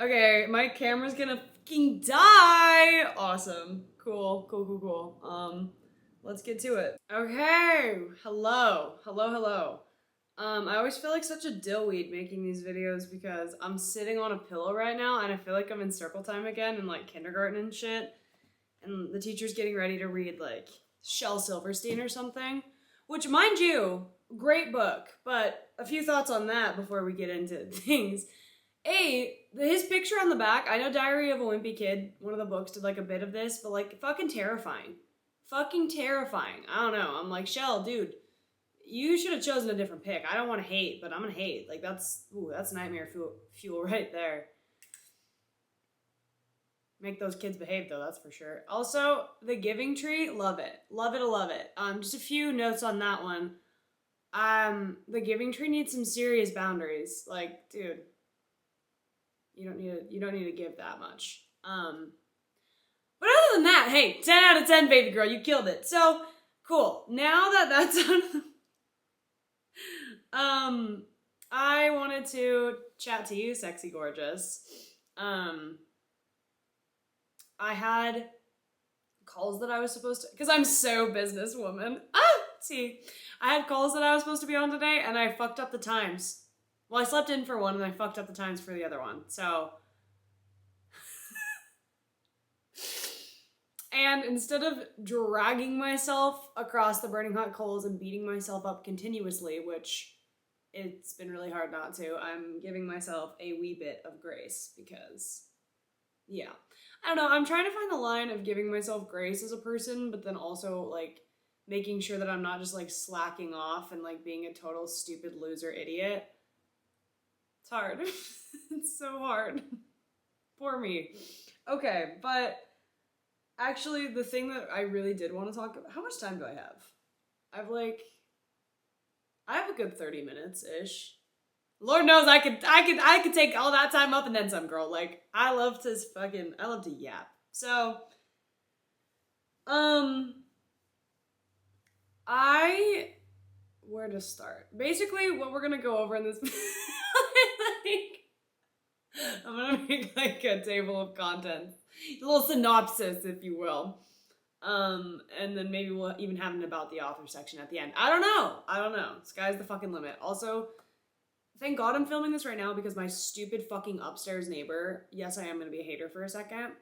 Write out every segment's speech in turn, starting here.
Okay, my camera's gonna fucking die. Awesome. Cool. Let's get to it. Okay. Hello. I always feel like such a dillweed making these videos because I'm sitting on a pillow right now and I feel like I'm in circle time again in like kindergarten and shit. And the teacher's getting ready to read like Shel Silverstein or something. Which, mind you, great book, but a few thoughts on that before we get into things. His picture on the back, I know Diary of a Wimpy Kid, one of the books, did like a bit of this, but like fucking terrifying. Fucking terrifying. I don't know. I'm like, Shel, dude, you should have chosen a different pick. I don't want to hate, but I'm gonna hate. Like that's nightmare fuel right there. Make those kids behave though, that's for sure. Also, The Giving Tree, love it. Love it. Just a few notes on that one. The Giving Tree needs some serious boundaries. Like, dude, you don't need to give that much. But other than that, hey, 10 out of 10, baby girl, you killed it. So, cool. Now that that's I wanted to chat to you, sexy gorgeous. I had calls that I was supposed to, because I'm so businesswoman. I had calls that I was supposed to be on today, and I fucked up the times. Well, I slept in for one, and I fucked up the times for the other one, so. And instead of dragging myself across the burning hot coals and beating myself up continuously, which it's been really hard not to, I'm giving myself a wee bit of grace because, yeah. I don't know, I'm trying to find the line of giving myself grace as a person, but then also, like, making sure that I'm not just, like, slacking off and, like, being a total stupid loser idiot. It's hard. It's so hard. Poor me. Okay, but actually, the thing that I really did want to talk about, how much time do I have? I have a good 30 minutes-ish. Lord knows I could take all that time up and then some, girl. Like, I love to yap. So, where to start? Basically, what we're gonna go over in this, I'm gonna make like a table of contents, a little synopsis, if you will. And then maybe we'll even have an about the author section at the end. I don't know. Sky's the fucking limit. Also, thank God I'm filming this right now because my stupid fucking upstairs neighbor, yes, I am going to be a hater for a second,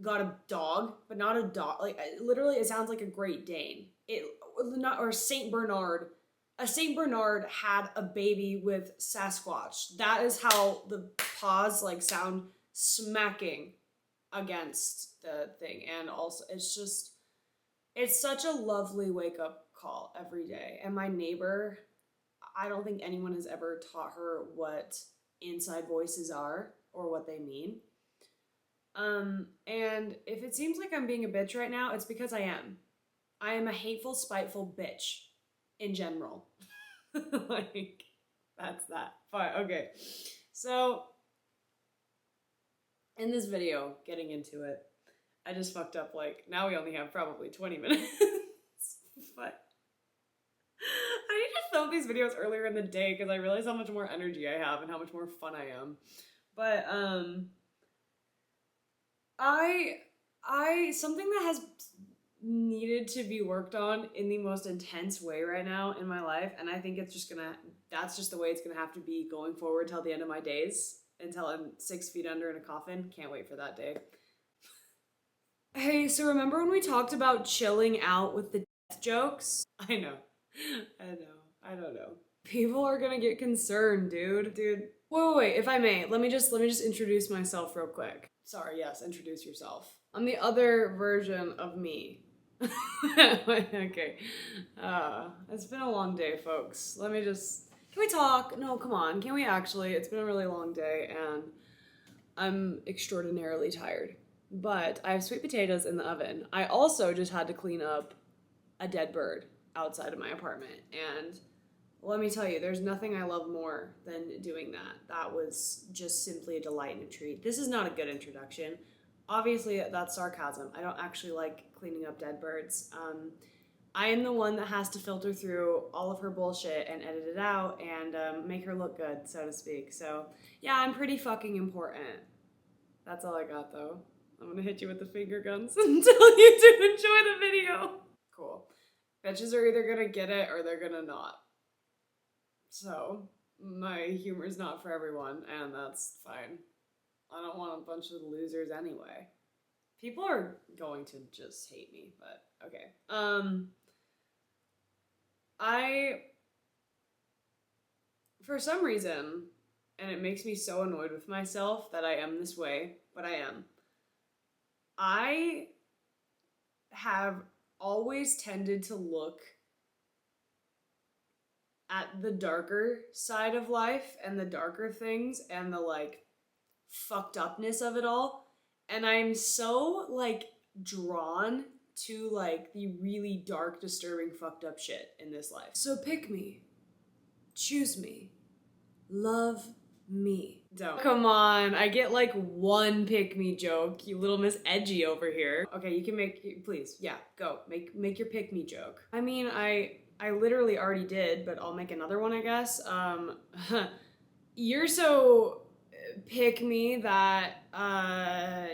got a dog, but not a dog. Like, literally, it sounds like a Great Dane. Or Saint Bernard. A Saint Bernard had a baby with Sasquatch. That is how the paws, like, sound smacking against the thing. And also, it's such a lovely wake-up call every day. And my neighbor, I don't think anyone has ever taught her what inside voices are or what they mean. And if it seems like I'm being a bitch right now, it's because I am. I am a hateful, spiteful bitch in general. Like, that's that. Fine, okay. So, in this video, getting into it, I just fucked up, like, now we only have probably 20 minutes. But I need to film these videos earlier in the day because I realize how much more energy I have and how much more fun I am. But, something that has needed to be worked on in the most intense way right now in my life, and I think that's just the way it's gonna have to be going forward till the end of my days, until I'm 6 feet under in a coffin. Can't wait for that day. Hey, so remember when we talked about chilling out with the death jokes? I know. I don't know. People are gonna get concerned, dude. Wait, if I may, let me just introduce myself real quick. Sorry, yes, introduce yourself. I'm the other version of me. Okay. It's been a long day, folks. Can we talk? No, come on. Can we actually? It's been a really long day and I'm extraordinarily tired. But I have sweet potatoes in the oven. I also just had to clean up a dead bird outside of my apartment. And let me tell you, there's nothing I love more than doing that. That was just simply a delight and a treat. This is not a good introduction. Obviously, that's sarcasm. I don't actually like cleaning up dead birds. I am the one that has to filter through all of her bullshit and edit it out and make her look good, so to speak. So, yeah, I'm pretty fucking important. That's all I got though. I'm gonna hit you with the finger guns and tell you to enjoy the video. Cool. Bitches are either gonna get it or they're gonna not. So, my humor's not for everyone, and that's fine. I don't want a bunch of losers anyway. People are going to just hate me, but okay. For some reason, and it makes me so annoyed with myself that I am this way, but I am. I have always tended to look at the darker side of life and the darker things and the like fucked upness of it all. And I'm so like drawn to like the really dark, disturbing, fucked up shit in this life. So pick me. Choose me. Love me. Don't. Come on, I get like one pick me joke, you little Miss Edgy over here. Okay, you can make, please, yeah, go. Make your pick me joke. I mean, I literally already did, but I'll make another one, I guess. You're so pick me that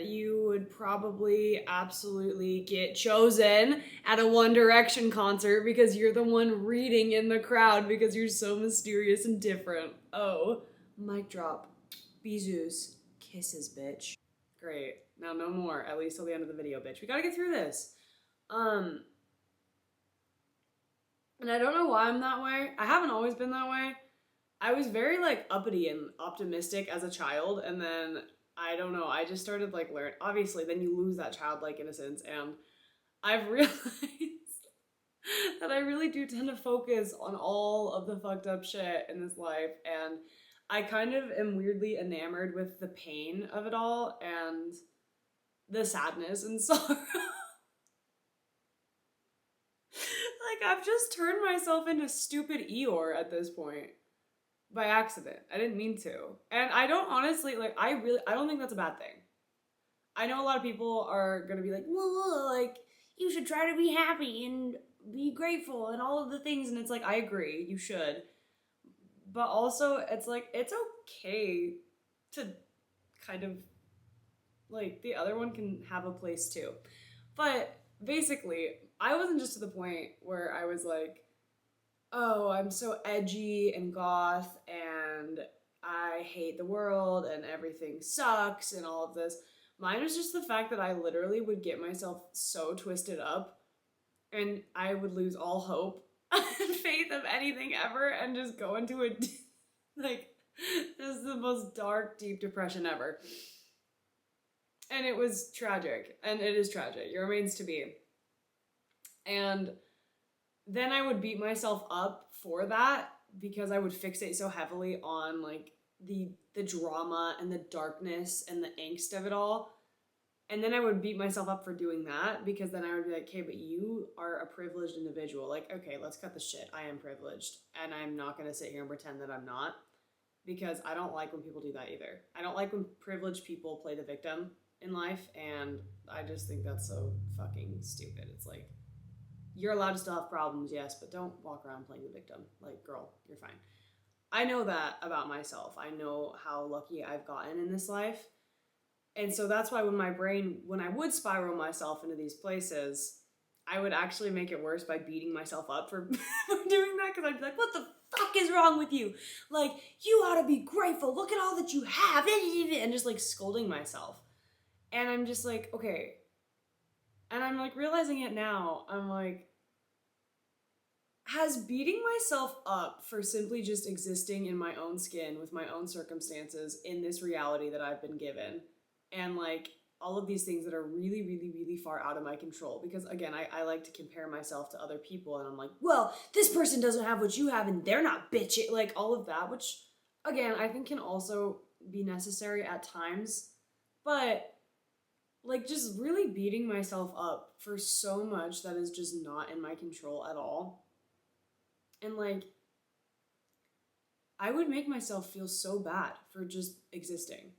you would probably absolutely get chosen at a One Direction concert because you're the one reading in the crowd because you're so mysterious and different. Oh, mic drop. Bisous. Kisses, bitch. Great. Now no more, at least till the end of the video, bitch. We gotta get through this. And I don't know why I'm that way. I haven't always been that way. I was very like uppity and optimistic as a child, and then I don't know, I just started like learn. Obviously, then you lose that childlike innocence, and I've realized that I really do tend to focus on all of the fucked up shit in this life, and I kind of am weirdly enamored with the pain of it all and the sadness and sorrow. Like, I've just turned myself into stupid Eeyore at this point. By accident. I didn't mean to. And I don't honestly, like, I don't think that's a bad thing. I know a lot of people are gonna be like, well, like, you should try to be happy and be grateful and all of the things. And it's like, I agree, you should. But also, it's like, it's okay to kind of, like, the other one can have a place too. But basically, I wasn't just to the point where I was like, oh, I'm so edgy and goth and I hate the world and everything sucks and all of this. Mine was just the fact that I literally would get myself so twisted up and I would lose all hope and faith of anything ever and just go into a, like, this is the most dark, deep depression ever. And it was tragic. And it is tragic. It remains to be. And then I would beat myself up for that because I would fixate so heavily on like the drama and the darkness and the angst of it all. And then I would beat myself up for doing that because then I would be like, okay, but you are a privileged individual. Like, okay, let's cut the shit. I am privileged and I'm not going to sit here and pretend that I'm not because I don't like when people do that either. I don't like when privileged people play the victim in life and I just think that's so fucking stupid. It's like, you're allowed to still have problems, yes, but don't walk around playing the victim. Like, girl, you're fine. I know that about myself. I know how lucky I've gotten in this life. And so that's why when I would spiral myself into these places, I would actually make it worse by beating myself up for, for doing that. Because I'd be like, what the fuck is wrong with you? Like, you ought to be grateful. Look at all that you have. And just like scolding myself. And I'm just like, okay. And I'm like realizing it now. I'm like, has beating myself up for simply just existing in my own skin with my own circumstances in this reality that I've been given and like all of these things that are really, really, really far out of my control because again, I like to compare myself to other people and I'm like, well, this person doesn't have what you have and they're not bitchy, like all of that, which again, I think can also be necessary at times, but like just really beating myself up for so much that is just not in my control at all. And like, I would make myself feel so bad for just existing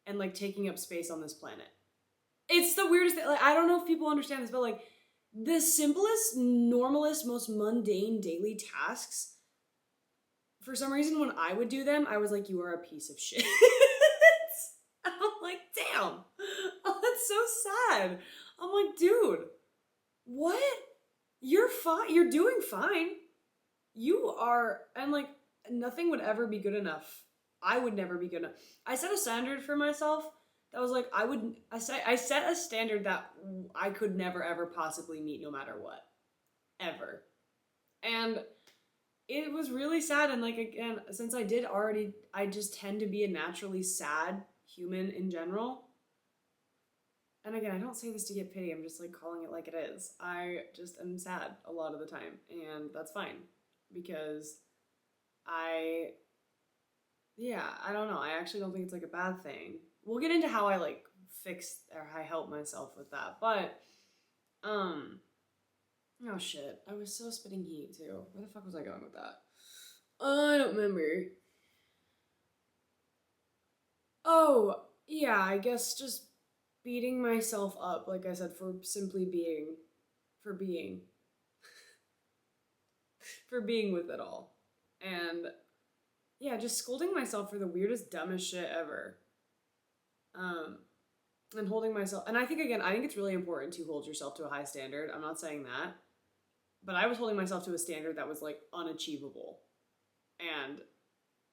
and like taking up space on this planet. It's the weirdest thing. Like, I don't know if people understand this, but like the simplest, normalest, most mundane daily tasks, for some reason, when I would do them, I was like, you are a piece of shit. I don't sad. I'm like, dude, what? You're fine. You're doing fine. You are, and like, nothing would ever be good enough. I would never be good enough. I set a standard for myself that was like, I set a standard that I could never ever possibly meet no matter what. Ever. And it was really sad. And like, again, since I just tend to be a naturally sad human in general. And again, I don't say this to get pity. I'm just like calling it like it is. I just am sad a lot of the time. And that's fine. Because I don't know. I actually don't think it's like a bad thing. We'll get into how I like fix or I help myself with that. But, oh shit. I was so spitting heat too. Where the fuck was I going with that? I don't remember. Oh, yeah, I guess just beating myself up, like I said, for simply being. For being. For being with it all. And yeah, just scolding myself for the weirdest, dumbest shit ever. And holding myself, and I think it's really important to hold yourself to a high standard. I'm not saying that, but I was holding myself to a standard that was like unachievable. And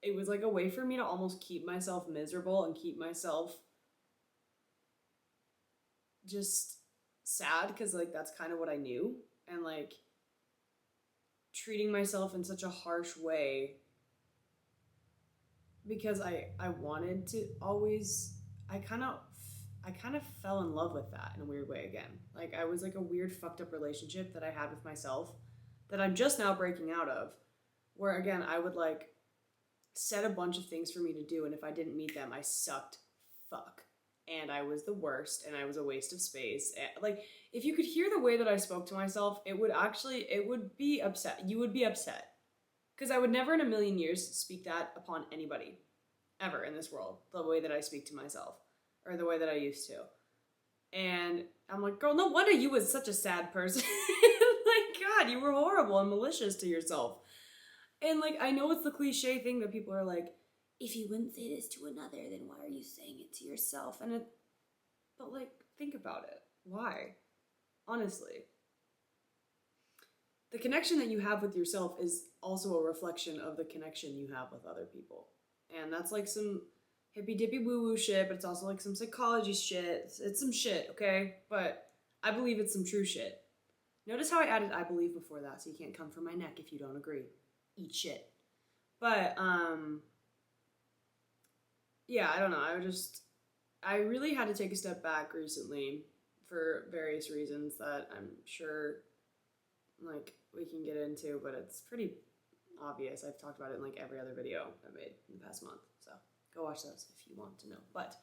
it was like a way for me to almost keep myself miserable and keep myself just sad, because like that's kind of what I knew. And like treating myself in such a harsh way because I wanted to always, I kind of fell in love with that in a weird way again. Like I was like a weird fucked up relationship that I had with myself that I'm just now breaking out of, where again I would like set a bunch of things for me to do, and if I didn't meet them, I sucked fuck. And I was the worst, and I was a waste of space. Like, if you could hear the way that I spoke to myself, it would be upset. You would be upset. Because I would never in a million years speak that upon anybody, ever in this world, the way that I speak to myself, or the way that I used to. And I'm like, girl, no wonder you was such a sad person. Like, God, you were horrible and malicious to yourself. And like, I know it's the cliche thing that people are like, if you wouldn't say this to another, then why are you saying it to yourself? But like, think about it. Why? Honestly. The connection that you have with yourself is also a reflection of the connection you have with other people. And that's like some hippy-dippy woo-woo shit, but it's also like some psychology shit. It's some shit, okay? But I believe it's some true shit. Notice how I added I believe before that, so you can't come for my neck if you don't agree. Eat shit. But, yeah, I don't know. I really had to take a step back recently for various reasons that I'm sure, like, we can get into, but it's pretty obvious. I've talked about it in, like, every other video I made in the past month, so go watch those if you want to know. But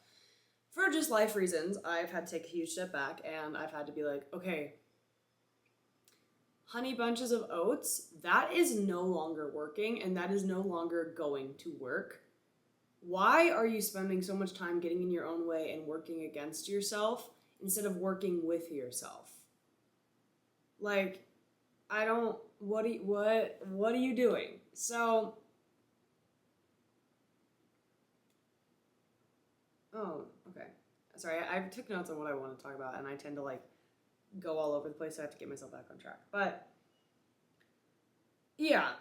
for just life reasons, I've had to take a huge step back, and I've had to be like, okay, honey bunches of oats, that is no longer working, and that is no longer going to work. Why are you spending so much time getting in your own way and working against yourself instead of working with yourself? Like, what are you doing? So, okay. Sorry, I took notes on what I want to talk about, and I tend to like go all over the place, so I have to get myself back on track. But yeah,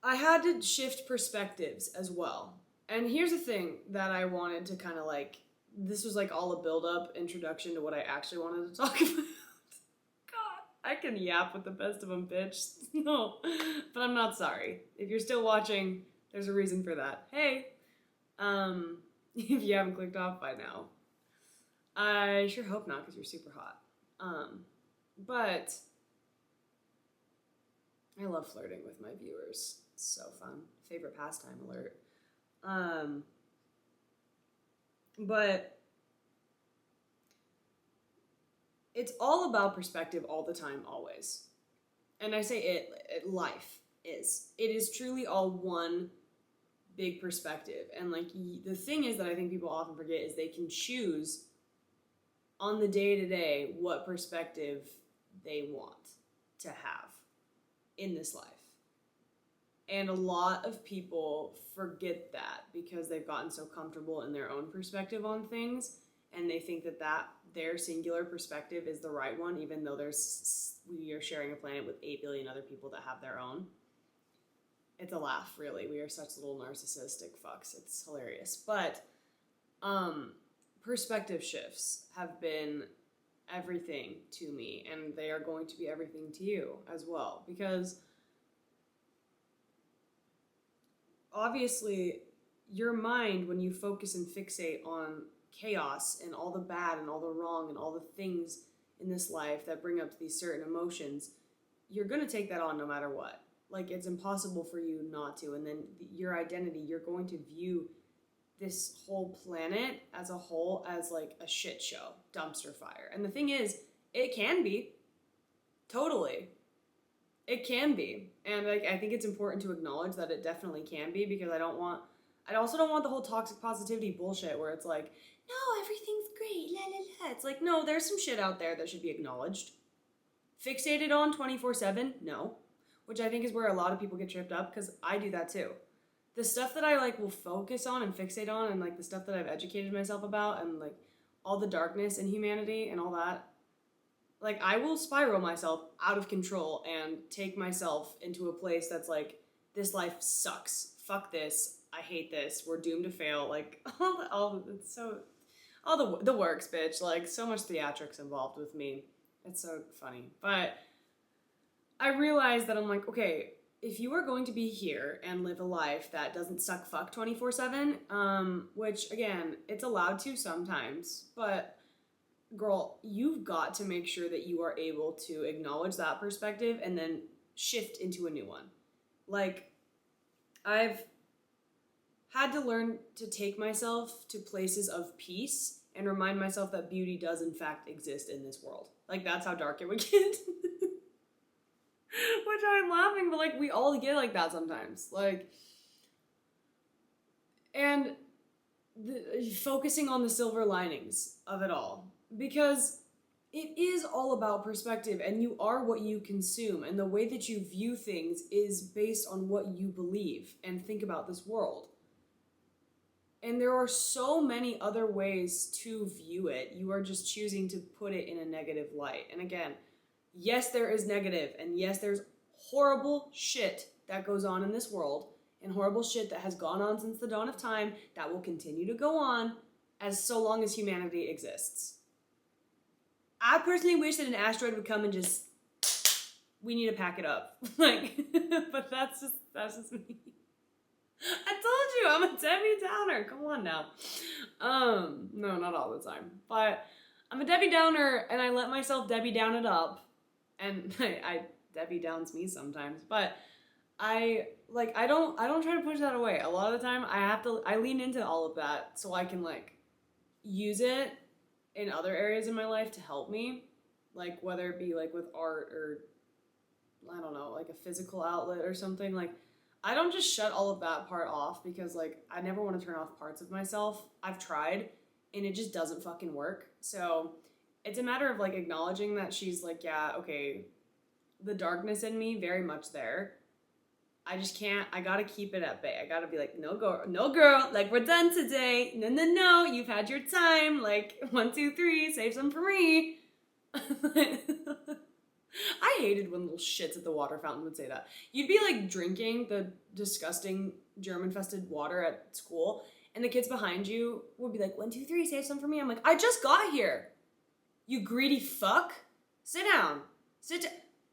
I had to shift perspectives as well. And here's the thing that I wanted to kind of like, this was like all a build-up introduction to what I actually wanted to talk about. God, I can yap with the best of them, bitch. No, but I'm not sorry. If you're still watching, there's a reason for that. Hey, if you haven't clicked off by now. I sure hope not, because you're super hot. But I love flirting with my viewers. It's so fun. Favorite pastime alert. But it's all about perspective all the time, always. And I say life is. It is truly all one big perspective. And like, the thing is that I think people often forget is they can choose on the day-to-day what perspective they want to have in this life. And a lot of people forget that because they've gotten so comfortable in their own perspective on things, and they think that their singular perspective is the right one, even though we are sharing a planet with 8 billion other people that have their own. It's a laugh, really. We are such little narcissistic fucks. It's hilarious. But perspective shifts have been everything to me, and they are going to be everything to you as well, because obviously your mind, when you focus and fixate on chaos and all the bad and all the wrong and all the things in this life that bring up these certain emotions, you're going to take that on no matter what. Like, it's impossible for you not to. And then your identity, you're going to view this whole planet as a whole as like a shit show, dumpster fire. And the thing is, it can be. Totally. It can be. And like, I think it's important to acknowledge that it definitely can be, because I also don't want the whole toxic positivity bullshit where it's like, no, everything's great, la la la. It's like, no, there's some shit out there that should be acknowledged. Fixated on 24/7? No. Which I think is where a lot of people get tripped up, because I do that too. The stuff that I like will focus on and fixate on, and like the stuff that I've educated myself about, and like all the darkness in humanity and all that, like I will spiral myself out of control and take myself into a place that's like, this life sucks. Fuck this. I hate this. We're doomed to fail. Like all the works, bitch. Like, so much theatrics involved with me. It's so funny. But I realized that I'm like, okay, if you are going to be here and live a life that doesn't suck fuck 24/7, which again, it's allowed to sometimes, but girl, you've got to make sure that you are able to acknowledge that perspective and then shift into a new one. Like, I've had to learn to take myself to places of peace and remind myself that beauty does in fact exist in this world. Like, that's how dark it would get. Which I'm laughing, but like, we all get like that sometimes. Like, and focusing on the silver linings of it all, because it is all about perspective, and you are what you consume, and the way that you view things is based on what you believe and think about this world. And there are so many other ways to view it. You are just choosing to put it in a negative light. And again, yes, there is negative, and yes, there's horrible shit that goes on in this world, and horrible shit that has gone on since the dawn of time, that will continue to go on as so long as humanity exists. I personally wish that an asteroid would come and just, we need to pack it up. Like, but that's just me. I told you, I'm a Debbie Downer. Come on now. No, not all the time. But I'm a Debbie Downer, and I let myself Debbie Down it up. And I Debbie Downs me sometimes. But I don't try to push that away. A lot of the time, I lean into all of that so I can, like, use it in other areas in my life to help me. Like, whether it be, like, with art or, I don't know, like a physical outlet or something. Like, I don't just shut all of that part off because, like, I never want to turn off parts of myself. I've tried, and it just doesn't fucking work. So it's a matter of, like, acknowledging that she's like, yeah, okay, the darkness in me, very much there. I just can't, I gotta keep it at bay. I gotta be like, no girl, like, we're done today. No, you've had your time. Like, 1, 2, 3, save some for me. I hated when little shits at the water fountain would say that. You'd be like drinking the disgusting germ-infested water at school, and the kids behind you would be like, 1, 2, 3, save some for me. I'm like, I just got here. You greedy fuck. Sit down.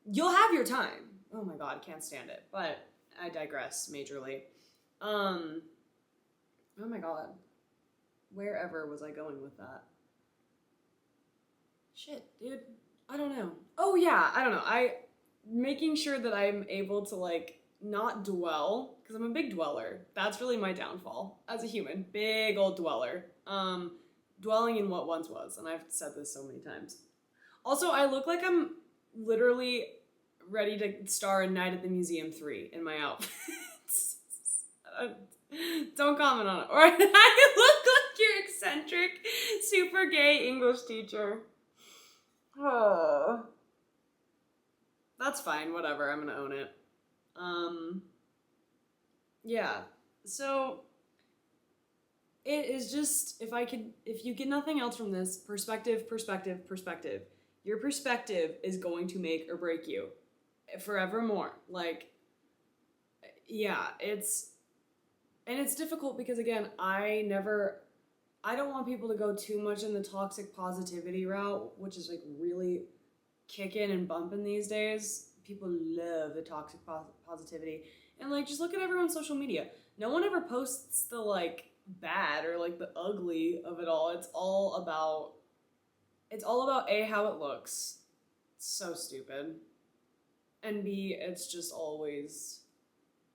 You'll have your time. Oh my god, can't stand it. But I digress majorly. Oh my god. Wherever was I going with that? Shit, dude. I don't know. Oh yeah, I don't know. Making sure that I'm able to, like, not dwell, because I'm a big dweller. That's really my downfall as a human. Big old dweller. Dwelling in what once was, and I've said this so many times. Also, I look like I'm literally ready to star in Night at the Museum 3 in my outfits. Don't comment on it. Or I look like your eccentric, super gay English teacher. Oh. That's fine, whatever, I'm gonna own it. Yeah, so it is just, if you get nothing else from this, perspective. Your perspective is going to make or break you forevermore. Like, yeah, it's difficult because, again, I don't want people to go too much in the toxic positivity route, which is like really kicking and bumping these days. People love the toxic positivity. And like, just look at everyone's social media. No one ever posts the like bad or like the ugly of it all. It's all about A, how it looks. It's so stupid. And B, it's just always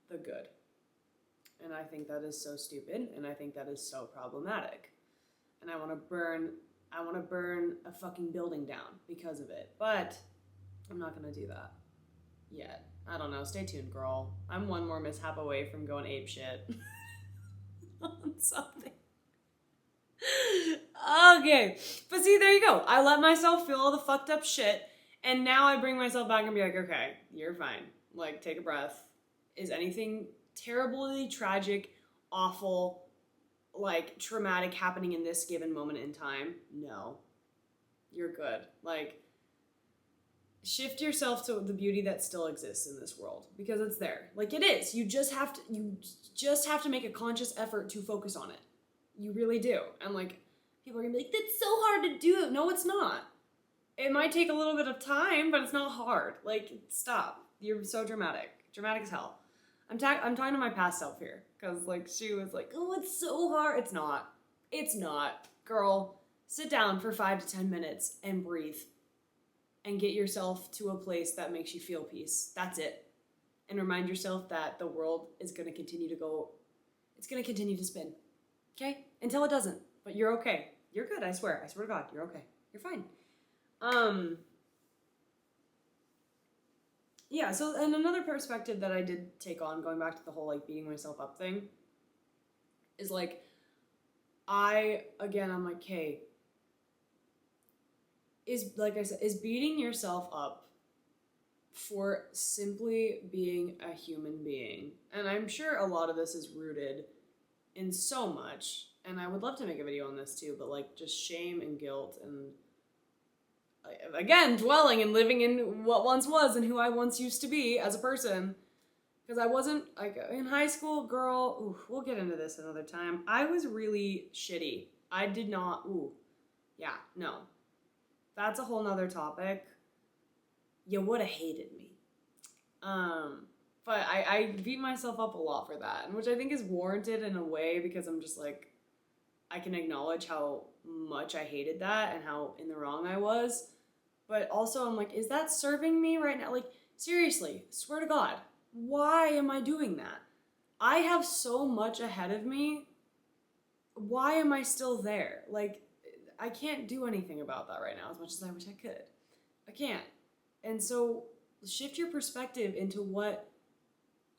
the good. And I think that is so stupid, and I think that is so problematic. And I want to burn a fucking building down because of it. But I'm not going to do that yet. I don't know. Stay tuned, girl. I'm one more mishap away from going apeshit on something. Okay. But see, there you go. I let myself feel all the fucked up shit, and now I bring myself back and be like, okay, you're fine. Like, take a breath. Is anything terribly tragic, awful, like, traumatic happening in this given moment in time? No. You're good. Like, shift yourself to the beauty that still exists in this world, because it's there. Like, it is. You just have to make a conscious effort to focus on it. You really do. And like, people are gonna be like, that's so hard to do. No, it's not. It might take a little bit of time, but it's not hard. Like, stop. You're so dramatic. Dramatic as hell. I'm talking to my past self here, because like, she was like, oh, it's so hard. It's not. It's not. Girl, sit down for 5 to 10 minutes and breathe and get yourself to a place that makes you feel peace. That's it. And remind yourself that the world is going to continue to go, it's going to continue to spin. Okay? Until it doesn't. But you're okay. You're good, I swear. I swear to God, you're okay. You're fine. Yeah, so, and another perspective that I did take on, going back to the whole, like, beating myself up thing, is, like, I'm like, hey, like I said, is beating yourself up for simply being a human being, and I'm sure a lot of this is rooted in so much, and I would love to make a video on this too, but, like, just shame and guilt and, again, dwelling and living in what once was and who I once used to be as a person. Because I wasn't, like, in high school, girl, we'll get into this another time. I was really shitty. I did not, yeah, no. That's a whole nother topic. You would have hated me. But I beat myself up a lot for that, which I think is warranted in a way, because I'm just like, I can acknowledge how much I hated that and how in the wrong I was. But also I'm like, is that serving me right now? Like, seriously, swear to God, why am I doing that? I have so much ahead of me. Why am I still there? Like, I can't do anything about that right now as much as I wish I could. I can't. And so shift your perspective into what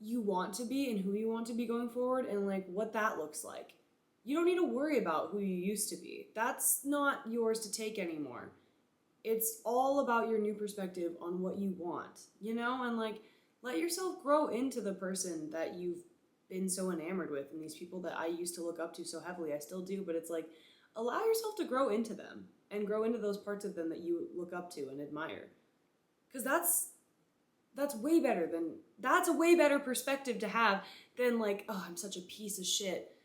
you want to be and who you want to be going forward, and like what that looks like. You don't need to worry about who you used to be. That's not yours to take anymore. It's all about your new perspective on what you want, you know? And like, let yourself grow into the person that you've been so enamored with, and these people that I used to look up to so heavily. I still do, but it's like, allow yourself to grow into them and grow into those parts of them that you look up to and admire. Because that's way better than, that's a way better perspective to have than like, oh, I'm such a piece of shit.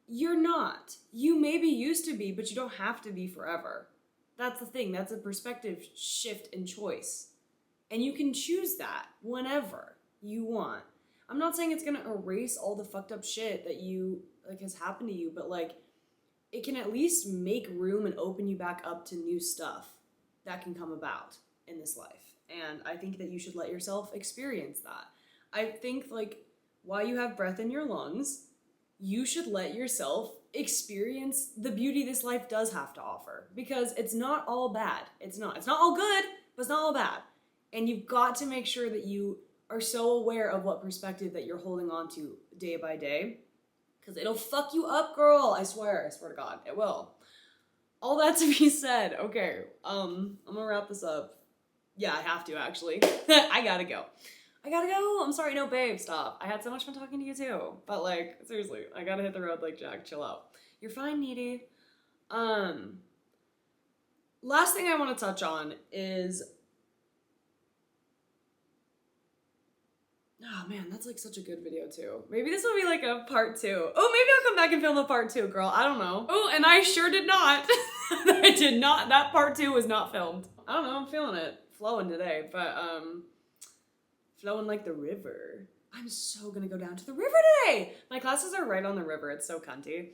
You're not. You maybe used to be, but you don't have to be forever. That's the thing. That's a perspective shift and choice. And you can choose that whenever you want. I'm not saying it's going to erase all the fucked up shit that you, like, has happened to you, but like, it can at least make room and open you back up to new stuff that can come about in this life. And I think that you should let yourself experience that. I think, like, while you have breath in your lungs, you should let yourself experience the beauty this life does have to offer, because it's not all bad. It's not all good, but it's not all bad. And you've got to make sure that you are so aware of what perspective that you're holding on to day by day, because it'll fuck you up, girl. I swear to God, it will. All that to be said, okay, I'm gonna wrap this up. Yeah, I have to, actually. I gotta go. I'm sorry, no, babe, stop. I had so much fun talking to you too. But like, seriously, I gotta hit the road like Jack, chill out. You're fine, needy. Last thing I want to touch on is, oh man, that's like such a good video too. Maybe this will be like a part 2. Oh, maybe I'll come back and film a part 2, girl. I don't know. Oh, and I sure did not. I did not. That part 2 was not filmed. I don't know. I'm feeling it. Flowing today, but flowing like the river. I'm so gonna go down to the river today. My classes are right on the river. It's so cunty.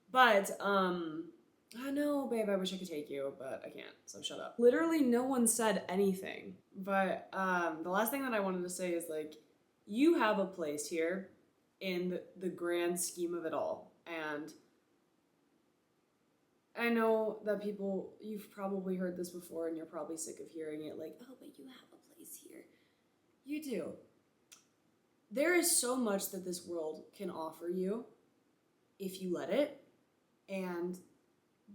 But I know, babe, I wish I could take you, but I can't, so shut up. Literally no one said anything. But the last thing that I wanted to say is, like, you have a place here in the grand scheme of it all. And I know that people, you've probably heard this before and you're probably sick of hearing it, like, oh, but you have a place here. You do. There is so much that this world can offer you if you let it. And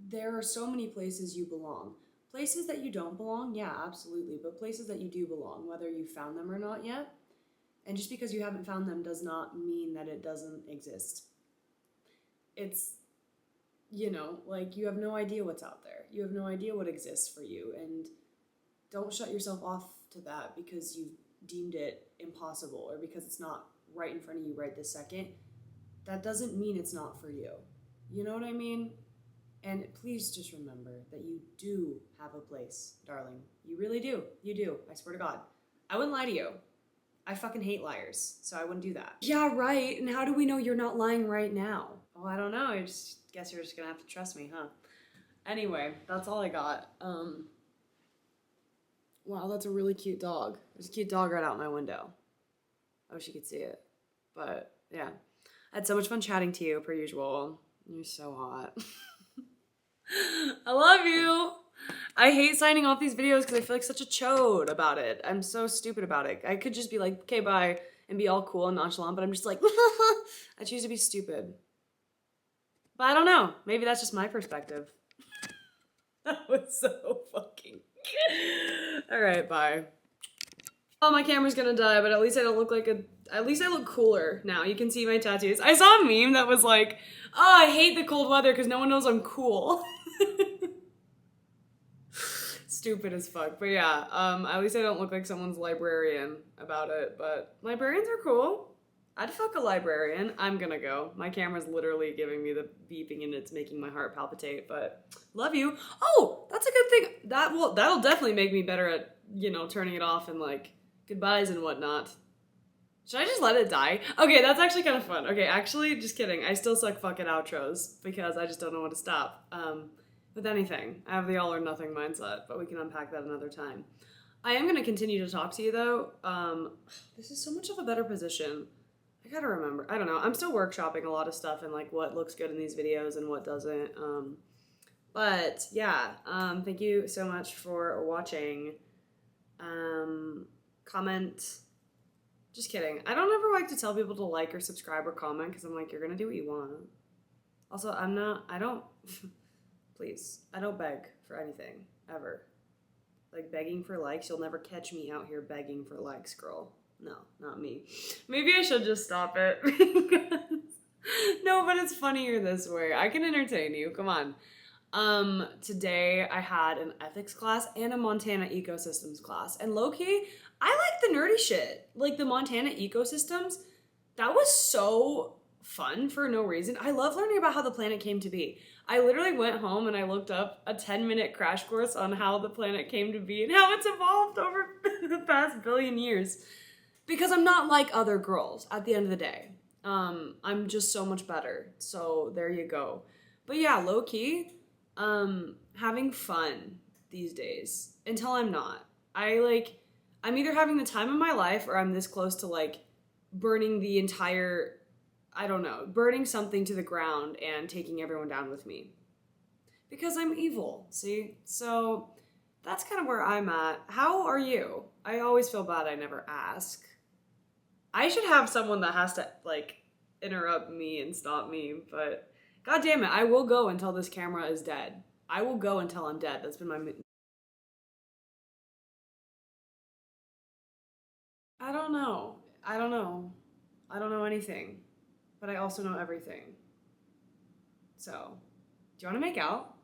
there are so many places you belong. Places that you don't belong, yeah, absolutely. But places that you do belong, whether you found them or not yet. And just because you haven't found them does not mean that it doesn't exist. It's, you know, like, you have no idea what's out there. You have no idea what exists for you. And don't shut yourself off to that because you've deemed it impossible or because it's not right in front of you right this second. That doesn't mean it's not for you. You know what I mean? And please just remember that you do have a place, darling. You really do. You do. I swear to God. I wouldn't lie to you. I fucking hate liars, so I wouldn't do that. Yeah, right. And how do we know you're not lying right now? Oh, I don't know. I just guess you're just gonna have to trust me, huh? Anyway, that's all I got. Wow, that's a really cute dog. There's a cute dog right out my window. I wish you could see it. But yeah, I had so much fun chatting to you per usual. You're so hot. I love you. I hate signing off these videos because I feel like such a chode about it. I'm so stupid about it. I could just be like, okay, bye, and be all cool and nonchalant, but I'm just like, I choose to be stupid. But I don't know. Maybe that's just my perspective. That was so fucking... All right, bye. Oh, my camera's gonna die, but at least I don't look like a... At least I look cooler now. You can see my tattoos. I saw a meme that was like, oh, I hate the cold weather because no one knows I'm cool. Stupid as fuck. But yeah, at least I don't look like someone's librarian about it, but librarians are cool. I'd fuck a librarian. I'm gonna go. My camera's literally giving me the beeping and it's making my heart palpitate, but love you. Oh, that's a good thing. That'll definitely make me better at, you know, turning it off and like goodbyes and whatnot. Should I just let it die? Okay, that's actually kind of fun. Okay, actually, just kidding. I still suck fucking outros because I just don't know when to stop. With anything. I have the all or nothing mindset, but we can unpack that another time. I am going to continue to talk to you though. This is so much of a better position. I gotta remember. I don't know. I'm still workshopping a lot of stuff and like what looks good in these videos and what doesn't. But yeah, thank you so much for watching. Comment. Just kidding. I don't ever like to tell people to like or subscribe or comment because I'm like, you're gonna do what you want. Also, I don't, please, I don't beg for anything, ever. Like begging for likes, you'll never catch me out here begging for likes, girl. No, not me. Maybe I should just stop it. No, but it's funnier this way. I can entertain you, come on. Today I had an ethics class and a Montana ecosystems class. And low-key, I like the nerdy shit. Like the Montana ecosystems, that was so fun for no reason. I love learning about how the planet came to be. I literally went home and I looked up a 10-minute crash course on how the planet came to be and how it's evolved over the past billion years. Because I'm not like other girls at the end of the day. I'm just so much better. So there you go. But yeah, low-key, having fun these days until I'm not. I'm either having the time of my life or I'm this close to like burning the entire, I don't know, burning something to the ground and taking everyone down with me. Because I'm evil, see? So that's kind of where I'm at. How are you? I always feel bad I never ask. I should have someone that has to like interrupt me and stop me, but God damn it, I will go until this camera is dead. I will go until I'm dead. That's been my... I don't know. I don't know anything, but I also know everything. So, do you want to make out?